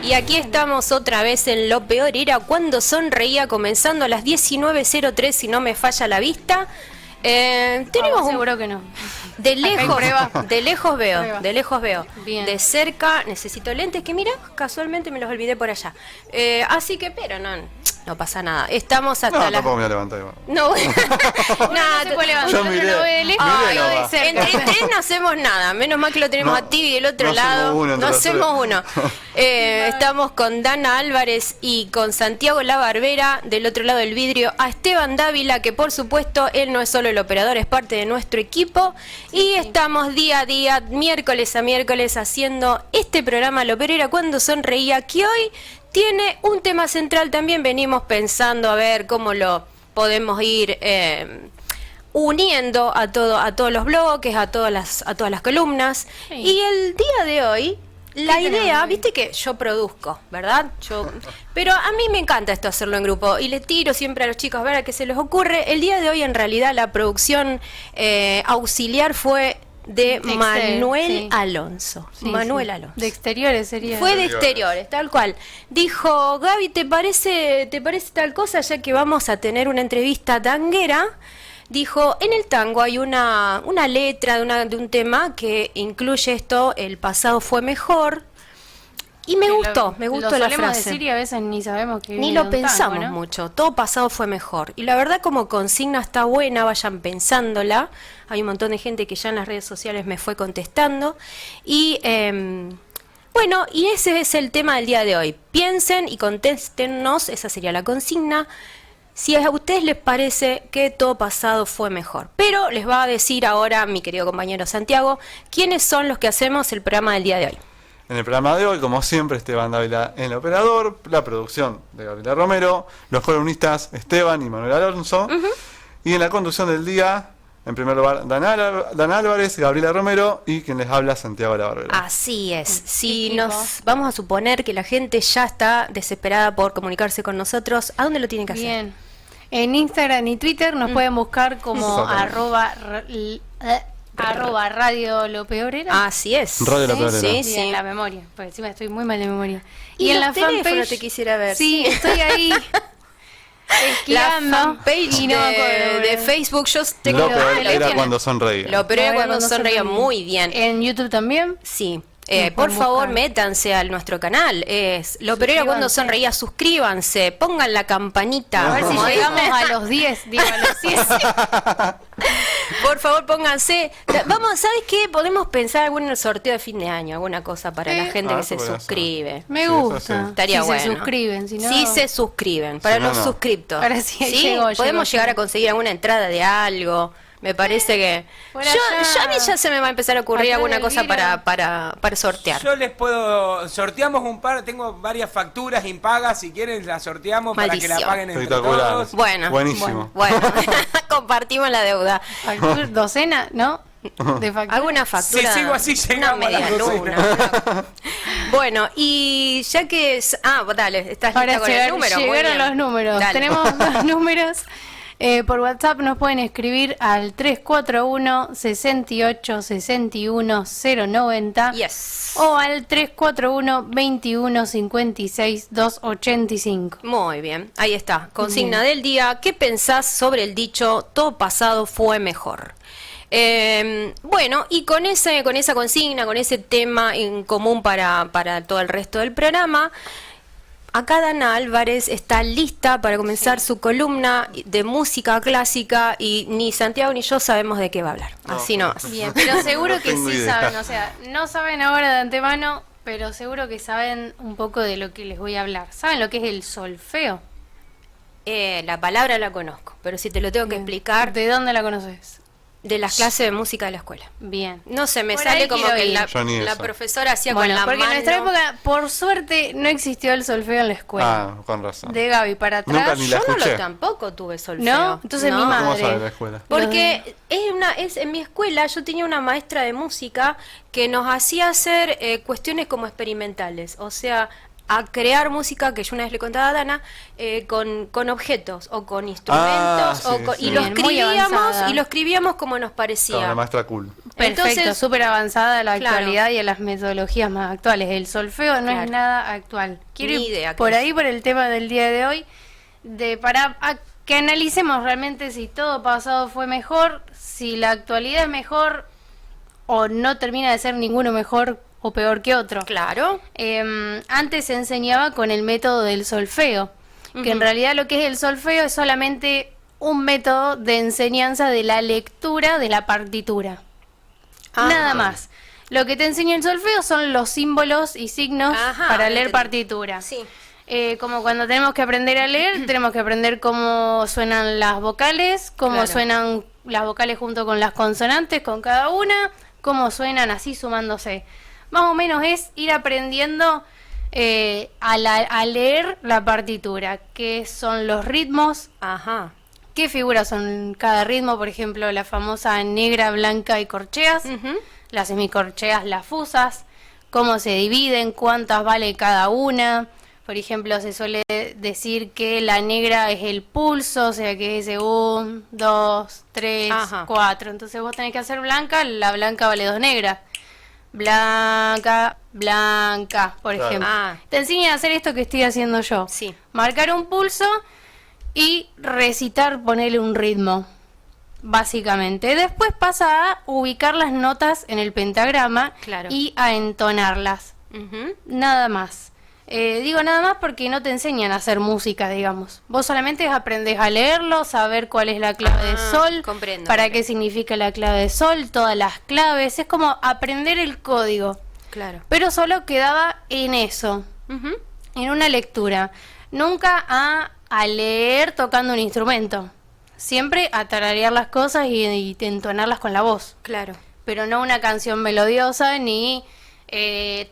Y aquí estamos otra vez en Lo Peor Era Cuando Sonreía, comenzando a las 19:03 si no me falla la vista. Tenemos seguro que no. De lejos veo. Bien. De cerca necesito lentes que mira, casualmente me los olvidé por allá. Así que, pero no pasa nada. Estamos hasta No, tampoco me voy a levantar. No, Nada, se puede levantar. Yo miré. Entre tres no hacemos nada. Menos mal que lo tenemos a Tibi del otro lado. No hacemos uno. Estamos con Dana Álvarez y con Santiago La Barbera del otro lado del vidrio. A Esteban Dávila, que por supuesto él no es solo el operador, es parte de nuestro equipo. Y estamos día a día, miércoles a miércoles, haciendo este programa Lo Peor Era Cuando Sonreía, que hoy tiene un tema central. También venimos pensando a ver cómo lo podemos ir uniendo a todos los bloques, a todas las columnas. Sí. Y el día de hoy, la idea, viste que yo produzco, ¿verdad? Pero a mí me encanta esto, hacerlo en grupo. Y le tiro siempre a los chicos a ver a qué se les ocurre. El día de hoy, en realidad, la producción auxiliar fue de Manuel Alonso. Manuel Alonso. De exteriores sería. Fue de exteriores, tal cual. Dijo, Gaby, ¿te parece tal cosa? Ya que vamos a tener una entrevista tanguera. Dijo, en el tango hay una letra de un tema que incluye esto, el pasado fue mejor. Y me gustó la frase. Decir y a veces ni sabemos que ni lo pensamos tango, ¿no? Mucho. Todo pasado fue mejor. Y la verdad, como consigna está buena, vayan pensándola. Hay un montón de gente que ya en las redes sociales me fue contestando. Y bueno, y ese es el tema del día de hoy. Piensen y contéstennos, esa sería la consigna, si a ustedes les parece que todo pasado fue mejor. Pero les va a decir ahora mi querido compañero Santiago, quiénes son los que hacemos el programa del día de hoy. En el programa de hoy, como siempre, Esteban Dávila en el operador, la producción de Gabriela Romero, los columnistas Esteban y Manuel Alonso, y en la conducción del día, en primer lugar, Dana Álvarez, Gabriela Romero y quien les habla, Santiago La Barbera. Así es. Si nos vamos a suponer que la gente ya está desesperada por comunicarse con nosotros, ¿a dónde lo tienen que hacer? Bien. En Instagram y Twitter nos pueden buscar como @ Radio Lo Peor Era. Así es. Radio Lo Peor Era. Sí, en la memoria, porque encima estoy muy mal de memoria. Y en la fanpage te quisiera ver. Sí, estoy ahí. La fanpage de Facebook. Yo tengo Lo Peor Era Cuando Sonreía. Lo Peor Era Cuando Sonreía, muy bien. En YouTube también. Sí. Por favor, métanse a nuestro canal. Es Lo Peor Era Cuando Sonreía. Suscríbanse, pongan la campanita. A ver si llegamos a los 10, digo, a los 10. Por favor, pónganse. Vamos, ¿sabes qué? Podemos pensar algún sorteo de fin de año, alguna cosa para la gente que se suscribe. Me gusta. Estaría bueno. Se suscriben, si no. Sí, se suscriben. Para los suscriptos. Ahora sí, podemos llegar a conseguir alguna entrada de algo. Me parece que a mí ya se me va a empezar a ocurrir alguna cosa para sortear. Yo les puedo, sorteamos un par, tengo varias facturas impagas, si quieren las sorteamos. Maldición. Para que la paguen entre todos. Bueno, buenísimo. Bueno. Compartimos la deuda. ¿Docena? ¿No? De factura. ¿Alguna factura? Si sigo así, llegamos a la docena. Bueno, y ya que dale, estás lista con el número. Llegaron los números. Dale. Tenemos dos números. Por WhatsApp nos pueden escribir al 341 68 61 090 o al 341 21 56 285. Muy bien, ahí está. Consigna del día. ¿Qué pensás sobre el dicho todo pasado fue mejor? Bueno, y con esa consigna, con ese tema en común para todo el resto del programa, acá Dana Álvarez está lista para comenzar su columna de música clásica y ni Santiago ni yo sabemos de qué va a hablar. Así no. Bien, pero seguro que sí saben, o sea, no saben ahora de antemano, pero seguro que saben un poco de lo que les voy a hablar. ¿Saben lo que es el solfeo? La palabra la conozco, pero si te lo tengo que explicar... ¿De dónde la conoces? De las clases de música de la escuela. Bien. No sé, me sale como que la profesora hacía con la porque mano. En nuestra época, por suerte, no existió el solfeo en la escuela. Con razón. De Gaby para atrás. Nunca ni la escuché. Yo tampoco tuve solfeo. ¿No? Entonces mi madre. ¿Cómo sabe la escuela? Porque en mi escuela yo tenía una maestra de música que nos hacía hacer cuestiones como experimentales. O sea, a crear música, que yo una vez le contaba a Dana, con objetos o con instrumentos, y lo escribíamos como nos parecía. Claro, la maestra cool. Perfecto, súper avanzada a la actualidad y a las metodologías más actuales. El solfeo no es nada actual. Quiero ir por ahí, por el tema del día de hoy, para que analicemos realmente si todo pasado fue mejor, si la actualidad es mejor o no termina de ser ninguno mejor o peor que otro. Claro. Antes se enseñaba con el método del solfeo, que en realidad lo que es el solfeo es solamente un método de enseñanza de la lectura de la partitura. Nada más. Lo que te enseña el solfeo son los símbolos y signos para leer partitura. Sí. Como cuando tenemos que aprender a leer, tenemos que aprender cómo suenan las vocales, cómo suenan las vocales junto con las consonantes, con cada una, cómo suenan así sumándose. Más o menos es ir aprendiendo a leer la partitura, qué son los ritmos, qué figuras son cada ritmo, por ejemplo, la famosa negra, blanca y corcheas, las semicorcheas, las fusas, cómo se dividen, cuántas vale cada una. Por ejemplo, se suele decir que la negra es el pulso, o sea que es 1, 2, 3, 4. Entonces vos tenés que hacer blanca, la blanca vale 2 negras. Blanca, blanca, por ejemplo. Te enseñan a hacer esto que estoy haciendo yo. Sí. Marcar un pulso y recitar, ponerle un ritmo, básicamente. Después pasa a ubicar las notas en el pentagrama y a entonarlas. Nada más. Digo nada más porque no te enseñan a hacer música, digamos. Vos solamente aprendés a leerlo, saber cuál es la clave de sol, para qué significa la clave de sol, todas las claves. Es como aprender el código. Claro. Pero solo quedaba en eso, en una lectura. Nunca a leer tocando un instrumento. Siempre a tararear las cosas y entonarlas con la voz. Claro. Pero no una canción melodiosa, ni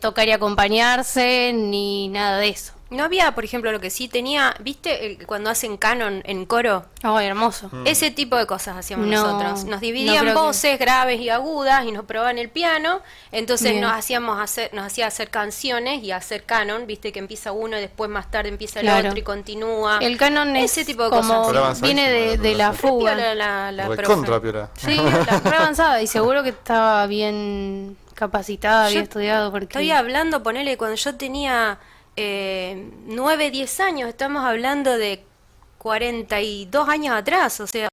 tocar y acompañarse, ni nada de eso. No había, por ejemplo, lo que sí tenía, ¿viste? Cuando hacen canon en coro. Oh, hermoso. Ese tipo de cosas hacíamos nosotros. Nos dividían voces graves y agudas y nos probaban el piano. Entonces nos hacía hacer canciones y hacer canon, ¿viste? Que empieza uno y después más tarde empieza el otro y continúa. El canon ese es tipo de como cosas. Viene de la fuga. Contra piola. Sí, re avanzada y seguro que estaba bien capacitada, bien estudiado. Porque estoy hablando, ponele, cuando yo tenía 9, 10 años, estamos hablando de 42 años atrás, o sea,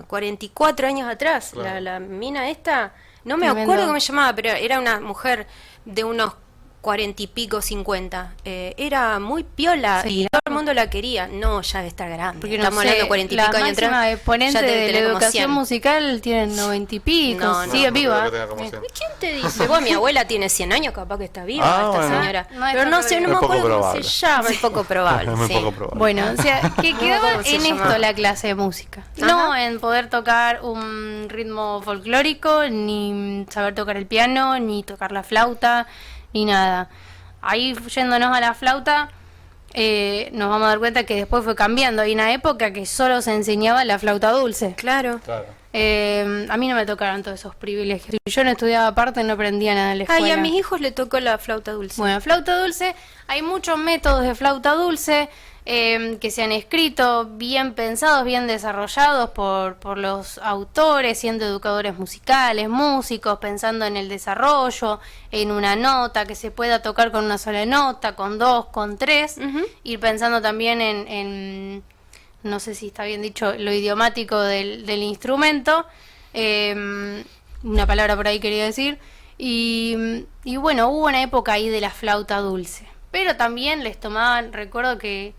44 años atrás. Claro. La mina esta, no me acuerdo cómo se llamaba, pero era una mujer de unos 40 y pico, 50. Era muy piola y todo el mundo la quería. No, ya de estar grande. Porque estamos hablando de 40 y pico años atrás. La exponente de la educación musical tiene 90 y pico, sigue viva. ¿Quién te dice? Vos, mi abuela tiene 100 años, capaz que está viva esta señora. Pero no sé, no me acuerdo cómo se llama. Es poco probable. Es muy poco probable. Bueno, o sea, que quedaba en esto la clase de música. No en poder tocar un ritmo folclórico, ni saber tocar el piano, ni tocar la flauta, ni nada. Ahí yéndonos a la flauta, nos vamos a dar cuenta que después fue cambiando. Hay una época que solo se enseñaba la flauta dulce. Claro. A mí no me tocaron todos esos privilegios. Si yo no estudiaba aparte, no aprendía nada en la escuela. Y a mis hijos le tocó la flauta dulce. Bueno, flauta dulce, hay muchos métodos de flauta dulce que se han escrito, bien pensados, bien desarrollados por los autores, siendo educadores musicales, músicos, pensando en el desarrollo, en una nota que se pueda tocar con una sola nota, con 2, con 3, ir pensando también en no sé si está bien dicho, lo idiomático del instrumento, una palabra por ahí quería decir, y bueno, hubo una época ahí de la flauta dulce, pero también les tomaban, recuerdo que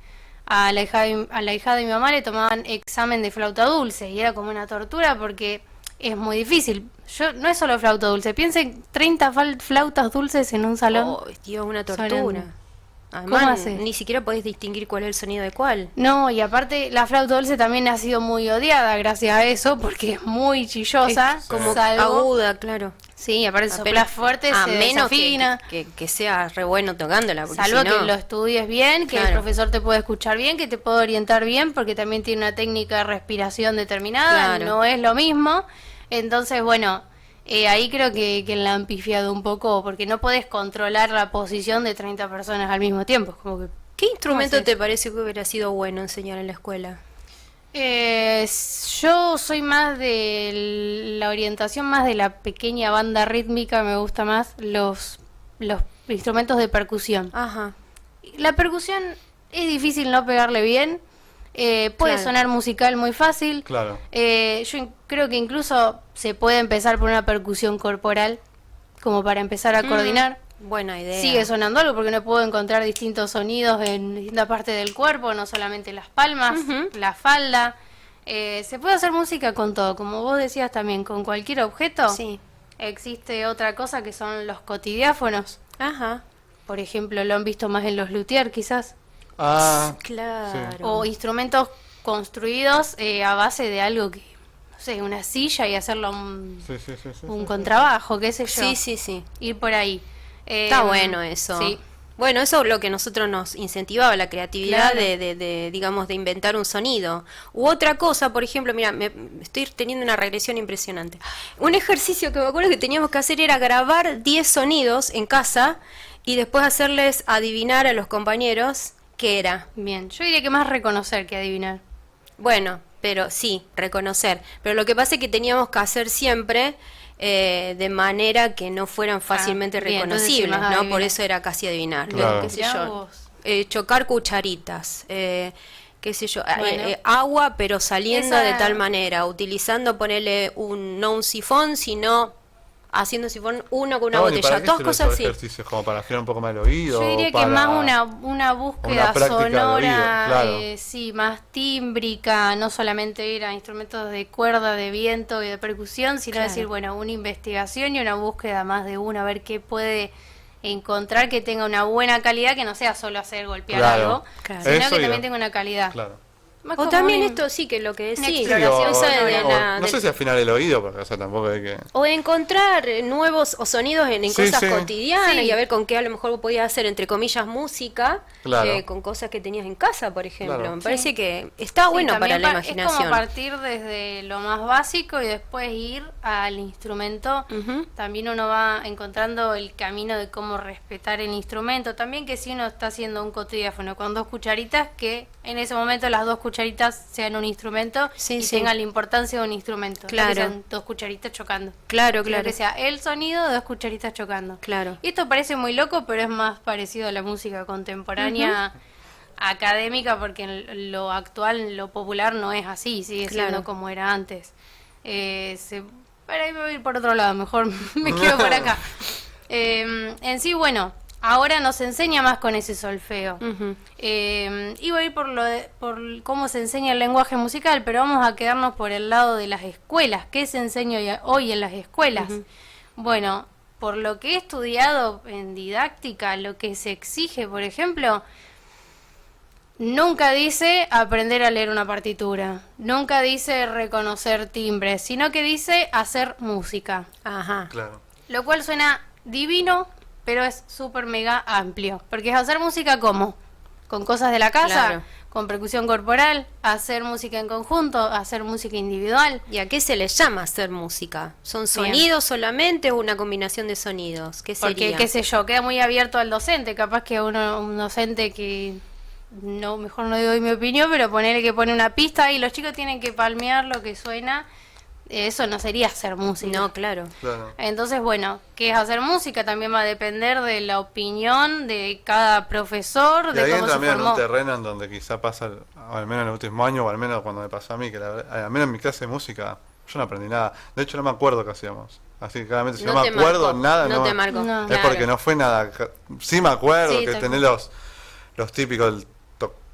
a la hija de mi mamá le tomaban examen de flauta dulce, y era como una tortura porque es muy difícil. No es solo flauta dulce, piensen 30 flautas dulces en un salón. Oh, Dios, una tortura. Además, ni siquiera podés distinguir cuál es el sonido de cuál. No, y aparte la flauta dulce también ha sido muy odiada gracias a eso, porque es muy chillosa, como aguda, claro. Sí, aparte soplas fuerte, se desafina. Que sea re bueno tocándola. Salvo que lo estudies bien, que el profesor te pueda escuchar bien, que te pueda orientar bien, porque también tiene una técnica de respiración determinada, no es lo mismo. Entonces, bueno, Ahí creo que la han pifiado un poco, porque no podés controlar la posición de 30 personas al mismo tiempo. Como que, ¿qué instrumento te parece que hubiera sido bueno enseñar en la escuela? Yo soy más de la orientación más de la pequeña banda rítmica, me gusta más los instrumentos de percusión. Ajá. La percusión es difícil no pegarle bien, puede sonar musical muy fácil. Claro. Yo creo que incluso se puede empezar por una percusión corporal, como para empezar a coordinar. Buena idea. Sigue sonando algo porque no puedo encontrar distintos sonidos en distintas partes del cuerpo, no solamente las palmas, la falda. Se puede hacer música con todo, como vos decías también, con cualquier objeto. Sí. Existe otra cosa que son los cotidiáfonos. Ajá. Por ejemplo, lo han visto más en los luthiers quizás. Ah, claro. sí. O instrumentos construidos a base de algo que, no sé, una silla y hacerlo un contrabajo, qué sé yo. Sí. Ir por ahí. Está bueno eso. Sí. Bueno, eso es lo que nosotros nos incentivaba, la creatividad Claro. de digamos, de inventar un sonido. U otra cosa, por ejemplo, mira, estoy teniendo una regresión impresionante. Un ejercicio que me acuerdo que teníamos que hacer era grabar 10 sonidos en casa y después hacerles adivinar a los compañeros qué era. Bien, yo diría que más reconocer que adivinar. Bueno, pero sí, reconocer. Pero lo que pasa es que teníamos que hacer siempre de manera que no fueran fácilmente bien, entonces reconocibles, sí, más ¿no? adivinar. Por eso era casi adivinar. Claro. Qué sé Mirá yo. vos. Chocar cucharitas, qué sé yo, Bueno. agua pero saliendo Esa- de tal manera, utilizando, ponerle no un sifón, sino haciendo sifón uno con una No, ¿y botella, para qué todas sirven cosas esos así. ejercicios? ¿Como para afinar un poco más el oído? Yo diría que para- más una búsqueda una práctica de sonora, oído, claro. sí, más tímbrica, no solamente ir a instrumentos de cuerda, de viento y de percusión, sino Claro. decir, bueno, una investigación y una búsqueda más de uno, a ver qué puede encontrar que tenga una buena calidad, que no sea solo hacer golpear Claro. algo, Claro. sino Eso que y- también tenga una calidad. Claro. Más O como también un- esto sí que lo que una decís, exploración esa de o- la- no del- sé si afinar el oído, porque o sea, tampoco hay que... o encontrar nuevos o sonidos en Sí, cosas sí. cotidianas Sí. y a ver con qué a lo mejor podías hacer, entre comillas, música, Claro. con cosas que tenías en casa, por ejemplo. Claro. Me parece que está Sí, bueno para también la Es como imaginación. partir desde lo más básico y después ir al instrumento. Ujú. También uno va encontrando el camino de cómo respetar el instrumento. También que si uno está haciendo un cotidiáfono con 2 cucharitas, que en ese momento las 2 cucharitas sean un instrumento Sí, y sí. tengan la importancia de un instrumento. No Claro. que sean 2 cucharitas chocando. Claro, Sino claro. que sea el sonido de 2 cucharitas chocando. Claro. Y esto parece muy loco, pero es más parecido a la música contemporánea académica, porque en lo actual, lo popular no es así, sigue siendo Claro. como era antes. Para ahí me voy a ir por otro lado, mejor me quedo por acá. En sí, bueno, ahora nos enseña más con ese solfeo. Ujú. Iba a ir por cómo se enseña el lenguaje musical, pero vamos a quedarnos por el lado de las escuelas. ¿Qué se enseña hoy en las escuelas? Bueno, por lo que he estudiado en didáctica, lo que se exige, por ejemplo, nunca dice aprender a leer una partitura, nunca dice reconocer timbres, sino que dice hacer música. Ajá. Claro. Lo cual suena divino, pero es súper mega amplio. Porque es hacer música como, con cosas de la casa, Claro. con percusión corporal, hacer música en conjunto, hacer música individual. ¿Y a qué se le llama hacer música? ¿Son sonidos solamente o una combinación de sonidos? ¿Qué Porque, sería? qué sé yo, queda muy abierto al docente. Capaz que un docente que, no, mejor no doy mi opinión, pero ponerle que pone una pista y los chicos tienen que palmear lo que suena. Eso no sería hacer música. No, claro. Claro. Entonces, bueno, ¿qué es hacer música? También va a depender de la opinión de cada profesor, Y de ahí cómo entra se también en un formó. terreno en donde quizá pasa, al menos en el último año, o al menos cuando me pasó a mí, que al menos en mi clase de música, yo no aprendí nada. De hecho, no me acuerdo qué hacíamos. Así que claramente, si no, me te acuerdo marcó, nada, no te marcó. No. Es claro. porque no fue nada. Sí me acuerdo Sí, que tal tenés cual. los típicos, el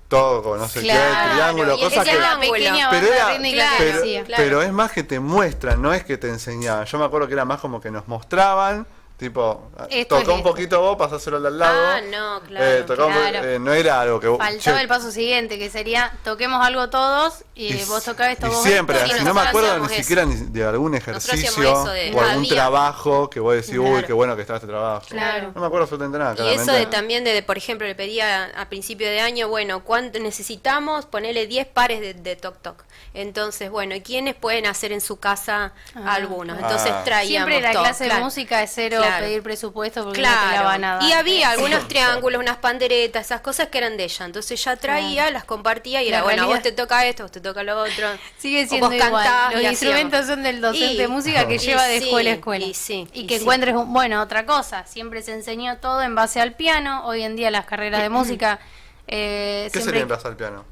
toco, no sé Claro, qué, el triángulo, y es cosas que que... sea la pequeña Pero banda era- rítmica claro, que decía. claro. Pero es más que te muestran, no es que te enseñaban. Yo me acuerdo que era más como que nos mostraban Tipo, tocó un poquito vos, pasáselo al lado. Ah, no, claro. No era algo que vos... Faltaba el paso siguiente, que sería, toquemos algo todos, y vos tocás esto vos. Y siempre, esto, así, no me acuerdo ni siquiera de algún ejercicio o algún trabajo que vos decís, uy, qué bueno que está este trabajo. Claro. No me acuerdo absolutamente nada, claramente. Y eso también por ejemplo, le pedía a principio de año, bueno, ¿cuánto necesitamos? Ponerle 10 pares de toc-toc. Entonces, bueno, ¿y quiénes pueden hacer en su casa algunos? Entonces traíamos siempre la todo, clase de música es cero pedir presupuesto porque no te la van a dar. Y había algunos triángulos, unas panderetas, esas cosas que eran de ella. Entonces ella traía, las compartía y era, bueno, vos te toca esto, vos te toca lo otro. Sigue siendo igual. Los instrumentos son del docente de música que lleva de escuela a escuela. Y que encuentres otra cosa. Siempre se enseñó todo en base al piano. Hoy en día las carreras de música... ¿Qué sería en base al piano?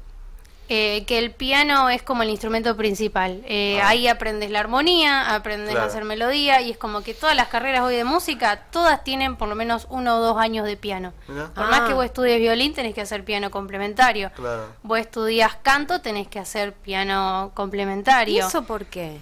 Que el piano es como el instrumento principal. Ahí aprendes la armonía, aprendes a hacer melodía, y es como que todas las carreras hoy de música, todas tienen por lo menos 1 o 2 años de piano. Por más que vos estudies violín, tenés que hacer piano complementario. Vos estudias canto, tenés que hacer piano complementario. ¿Y eso por qué?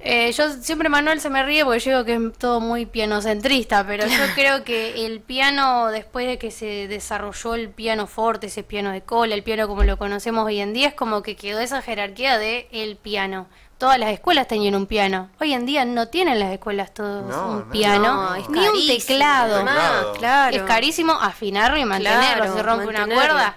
Yo siempre, Manuel se me ríe porque yo digo que es todo muy pianocentrista, pero yo creo que el piano, después de que se desarrolló el piano forte, ese piano de cola, el piano como lo conocemos hoy en día, es como que quedó esa jerarquía de el piano. Todas las escuelas tenían un piano. Hoy en día no tienen las escuelas todos un piano, ni un teclado. Claro. Es carísimo afinarlo y mantenerlo. Si se rompe una cuerda,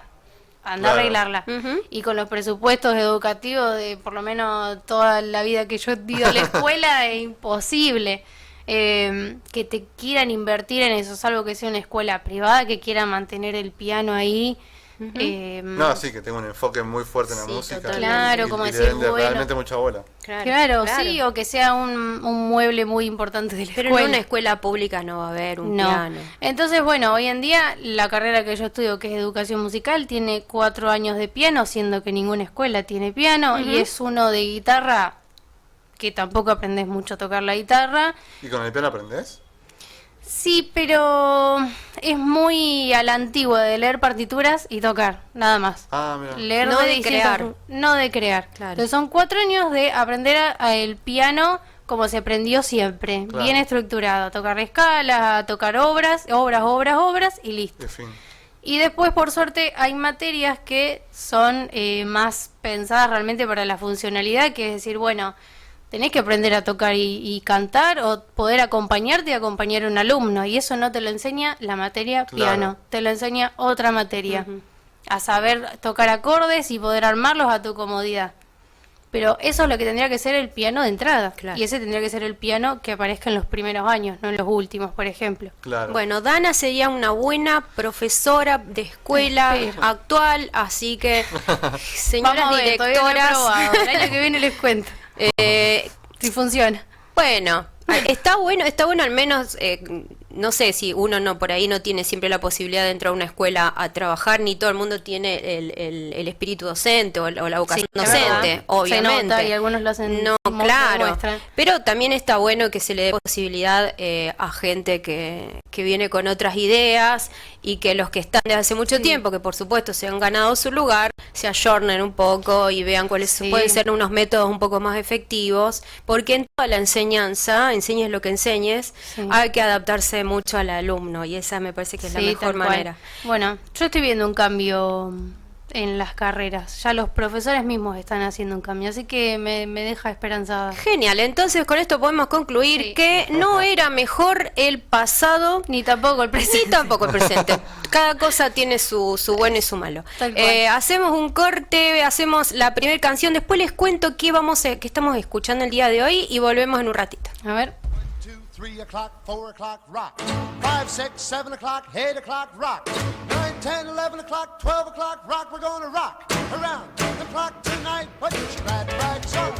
anda a arreglarla. Y con los presupuestos educativos de por lo menos toda la vida que yo he ido a la escuela es imposible que te quieran invertir en eso, salvo que sea una escuela privada que quiera mantener el piano ahí. No, sí, que tenga un enfoque muy fuerte en la música. Claro, como decir, realmente mucha bola. Claro, sí, o que sea un mueble muy importante de la escuela. Pero en una escuela pública no va a haber un piano. Entonces, bueno, hoy en día la carrera que yo estudio, que es educación musical, tiene 4 años de piano, siendo que ninguna escuela tiene piano, y es uno de guitarra, que tampoco aprendes mucho a tocar la guitarra. ¿Y con el piano aprendés? Sí, pero es muy a la antigua de leer partituras y tocar, nada más. Mira. Leer no de crear. No de crear. Claro. Entonces son 4 años de aprender el piano como se aprendió siempre, bien estructurado, a tocar escalas, a tocar obras y listo. En fin. Y después, por suerte, hay materias que son más pensadas realmente para la funcionalidad, que es decir, bueno, tenés que aprender a tocar y cantar, o poder acompañarte y acompañar a un alumno, y eso no te lo enseña la materia piano, te lo enseña otra materia, a saber tocar acordes y poder armarlos a tu comodidad. Pero eso es lo que tendría que ser el piano de entrada, y ese tendría que ser el piano que aparezca en los primeros años, no en los últimos, por ejemplo. Bueno, Dana sería una buena profesora de escuela actual, así que señoras directoras, el año que viene les cuento. Si funciona. Bueno, está bueno al menos, no sé si uno por ahí no tiene siempre la posibilidad de entrar a una escuela a trabajar, ni todo el mundo tiene el espíritu docente o la vocación docente, obviamente. Se nota, y algunos lo hacen. No, claro, pero también está bueno que se le dé posibilidad a gente que viene con otras ideas, y que los que están desde hace mucho tiempo, que por supuesto se han ganado su lugar, se ayornen un poco y vean cuáles pueden ser unos métodos un poco más efectivos, porque en toda la enseñanza, enseñes lo que enseñes, hay que adaptarse mucho al alumno, y esa me parece que es la mejor manera. Bueno, yo estoy viendo un cambio en las carreras, ya los profesores mismos están haciendo un cambio, así que me deja esperanzada. Genial, entonces con esto podemos concluir que no era mejor el pasado ni tampoco el presente. Cada cosa tiene su bueno y su malo. Hacemos un corte, hacemos la primera canción, después les cuento qué estamos escuchando el día de hoy, y volvemos en un ratito. A ver. 3 o'clock, 4 o'clock, rock. 5, 6, 7 o'clock, 8 o'clock, rock. 9, 10, 11 o'clock, 12 o'clock, rock. We're gonna rock around the clock tonight. Put your glad rags on.